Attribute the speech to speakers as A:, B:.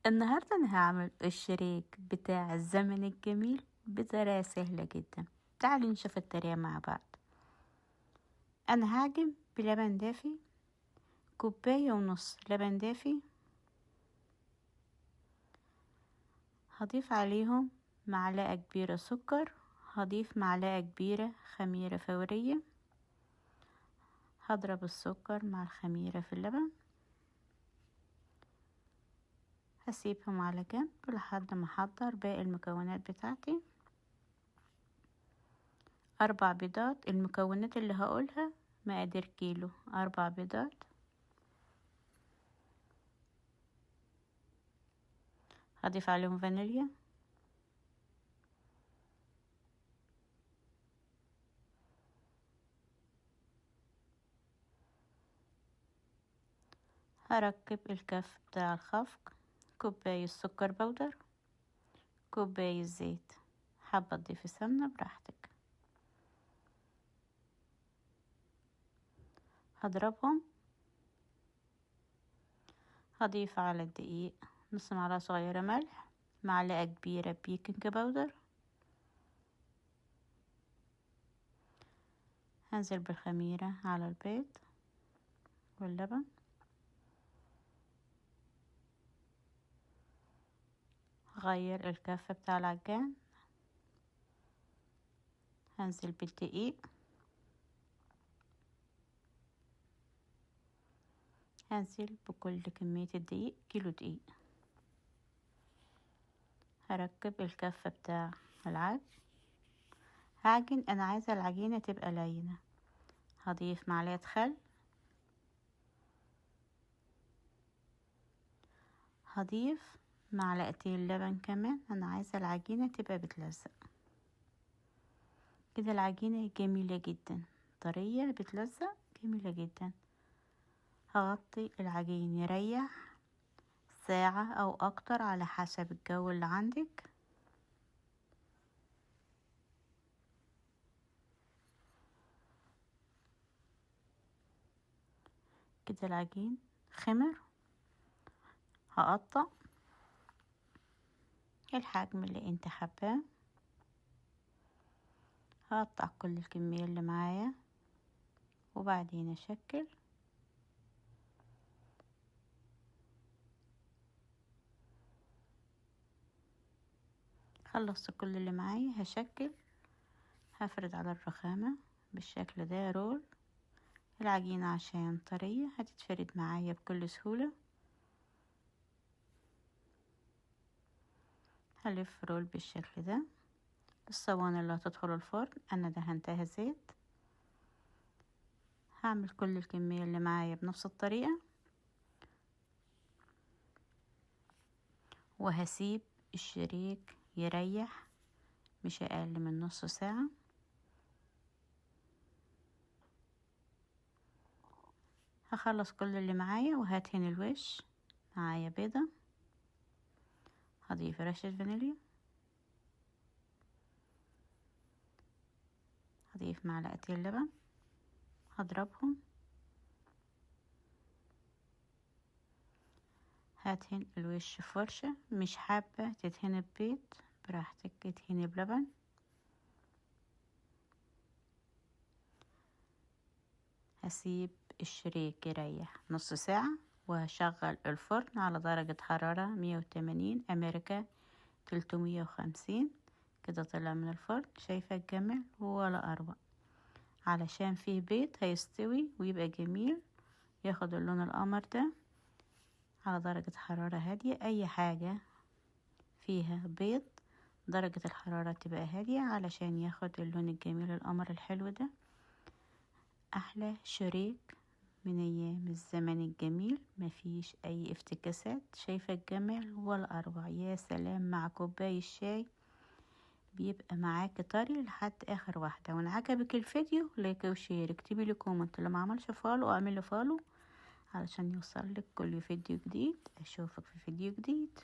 A: النهاردة أنا هعمل الشريك بتاع الزمن الجميل بطريقة سهلة جدا. تعالوا نشوف الطريقة مع بعض. أنا هعجن بلبن دافي، كوباية ونص لبن دافي، هضيف عليهم معلقة كبيرة سكر، هضيف معلقة كبيرة خميرة فورية، هضرب السكر مع الخميرة في اللبن، هسيبهم على جنب لحد ما احضر باقي المكونات بتاعتي. 4 بيضات، المكونات اللي هقولها مقادير كيلو. 4 بيضات، هضيف عليهم فانيليا، هركب الكف بتاع الخفق، كوباية سكر بودر، كوباية زيت، حابة تضيفي سمنة براحتك. هضربهم، هضيف على الدقيق نص معلقة صغيرة ملح، معلقة كبيرة بيكنج باودر، هنزل بالخميرة على البيض واللبن، هغير الكفة بتاع العجان، هنزل بالدقيق، هنزل بكل كمية الدقيق، كيلو دقيق. هركب الكفة بتاع العجن، هعجن، انا عايزة العجينة تبقى لينة. هضيف معلقة خل، هضيف معلقتين لبن كمان، انا عايزة العجينة تبقى بتلزق كده. العجينة جميلة جدا، طرية بتلزق، جميلة جدا. هغطي العجين يريح ساعة او اكتر على حسب الجو اللي عندك. كده العجين خمر، هقطع الحجم اللي انت حباه، هقطع كل الكمية اللي معايا وبعدين اشكل. خلصت كل اللي معايا، هشكل، هفرد على الرخامة بالشكل ده رول. العجينة عشان طرية هتتفرد معايا بكل سهولة. هلف رول بالشكل ده. الصواني اللي هتدخل الفرن انا دهنتها زيت. هعمل كل الكمية اللي معايا بنفس الطريقة، وهسيب الشريك يريح مش اقل من نص ساعة. هخلص كل اللي معايا وهدهن الوش. معايا بيضة، هضيف رشة فانيليا، هضيف معلقتين لبن، هضربهم، هدهن الوش فرشة. مش حابة تدهني ببيض براحتك، تدهني بلبن. هسيب الشريك يريح نص ساعة وهشغل الفرن على درجة حرارة 180 أمريكا 350. كده طلع من الفرن، شايفة الجمال ولا أروع. علشان فيه بيض هيستوي ويبقى جميل، ياخد اللون القمر ده على درجة حرارة هادية. أي حاجة فيها بيض درجة الحرارة تبقى هادية علشان ياخد اللون الجميل القمر الحلو ده. أحلى شريك من أيام الزمن الجميل، مفيش أي افتكاسات. شايفة الجمال والأروع. يا سلام مع كوباية الشاي، بيبقى معاك طري لحد آخر واحدة. وإن عجبك الفيديو لايك وشير، اكتبي لي كومنت. اللي ما عملش فولو اعملي فولو علشان يوصل لك كل فيديو جديد. أشوفك في فيديو جديد.